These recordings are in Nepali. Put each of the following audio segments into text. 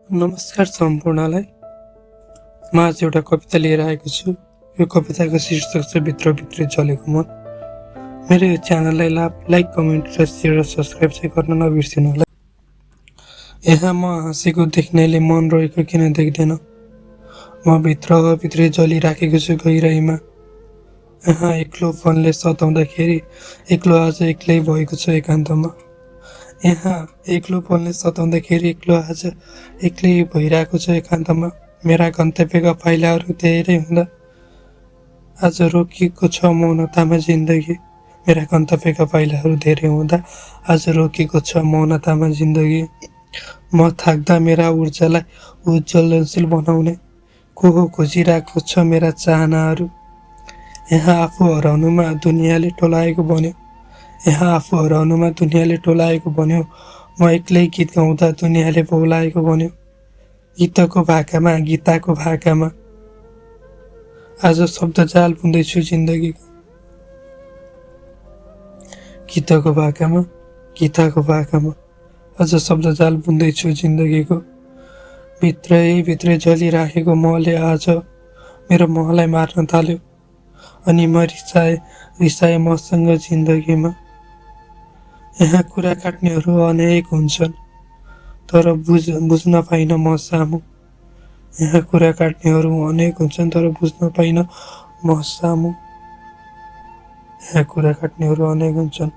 नमस्कार सम्पूर्णलाई। म आज एउटा कविता लिएर आएको छु। यो कविताको शीर्षक छ भित्रभित्रै जलेको मन। मेरो यो च्यानललाई लाइक, कमेन्ट र सेयर र सब्सक्राइब चाहिँ गर्न नबिर्सिनु होला। यहाँ म हाँसेको देख्नेले मन रहेको किन देख्दैन? म भित्रै जलिराखेको छु गहिराईमा। यहाँ एक्लोपनले सताउँदाखेरि एक्लो आज एक्लै भएको छ एकान्तमा। यहाँ एक्लोपनले सताउँदाखेरि एक्लो आज एक्लै भइरहेको छ एकान्तमा। मेरा गन्तव्यका पाइलाहरू धेरै हुँदा आज रोकिएको छ मौनतामा जिन्दगी। मेरा गन्तव्यका पाइलाहरू धेरै हुँदा आज रोकिएको छ मौनतामा जिन्दगी। म थाक्दा मेरा ऊर्जालाई उज्जवलशील बनाउने को खोजिरहेको छ मेरा चाहनाहरू। यहाँ आफू हराउनुमा दुनियाँले टोलाएको बन्यो। यहाँ आफू हराउनुमा दुनियाँले टोलाएको बन्यो। म एक्लै गीत गाउँदा दुनियाँले बोलाएको बन्यो। गीतको भाकामा, गीताको भाकामा आज शब्द जाल बुन्दैछु जिन्दगीको। गीतको भाकामा, गीताको भाकामा आज शब्द जाल बुन्दैछु जिन्दगीको। भित्रै जलिराखेको महले आज मेरो महलाई मार्न थाल्यो। अनि म रिसाए मसँग जिन्दगीमा। यहाँ कुरा काट्नेहरू अनेक हुन्छन् तर बुझ्न पाइन म सामु। यहाँ कुरा काट्नेहरू अनेक हुन्छन् तर बुझ्न पाइन म सामु। यहाँ कुरा काट्नेहरू अनेक हुन्छन्।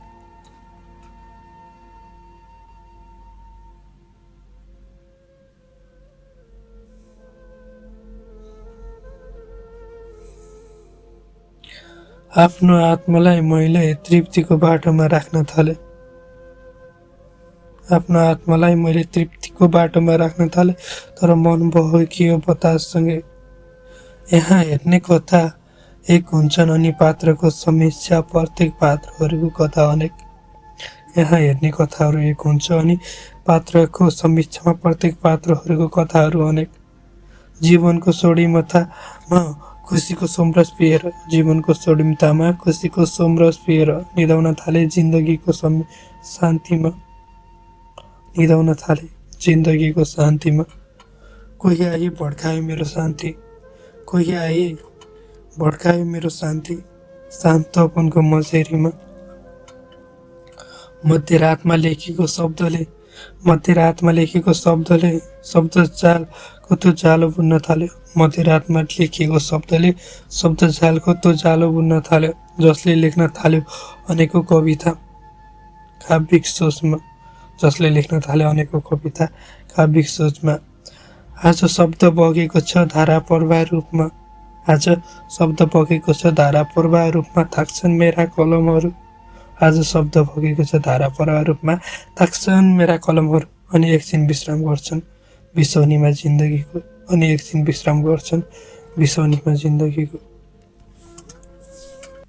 आफ्नो आत्मालाई मैले तृप्तिको बाटोमा राख्न थाले। आफ्नो आत्मालाई मैले तृप्तिको बाटोमा राख्न थाले तर मन बहकियो बताससँगै। यहाँ हेर्ने कथा एक हुन्छन् अनि पात्रको समीक्षा प्रत्येक पात्रहरूको कथा अनेक। यहाँ हेर्ने कथाहरू एक हुन्छ अनि पात्रको समीक्षामा प्रत्येक पात्रहरूको कथाहरू अनेक। जीवनको सोडिमतामा खुसीको सोमरस पिएर, जीवनको सोडिमतामा खुसीको सोमरस पिएर निदाउन थाले जिन्दगीको शान्तिमा। निदाउन थाले जिन्दगीको शान्तिमा। कोही आई भड्कायो मेरो शान्ति, कोही आई भड्कायो मेरो शान्ति शान्तपनको मझेरीमा। मध्यरातमा लेखेको शब्दले शब्द जालको त्यो जालो बुन्न थाल्यो। मध्यरातमा लेखिएको शब्द जालको त्यो जालो बुन्न थाल्यो। जसले लेख्न थाल्यो अनेकौं कविता काव्यिक सोचमा। जसले लेख्न थाल्यो अनेकौं कविता काव्यिक सोचमा। आज शब्द बगेको छ धारा प्रवाह रूपमा। आज शब्द बगेको छ धारा प्रवाह रूपमा थाक्छन् मेरा कलमहरू। आज शब्द बगेको छ धारा प्रवाह रूपमा थाक्छन् मेरा कलमहरू। अनि एकछिन विश्राम गर्छन् बिसौनीमा जिन्दगीको। अनि एकछिन विश्राम गर्छन् बिसौनीमा जिन्दगीको।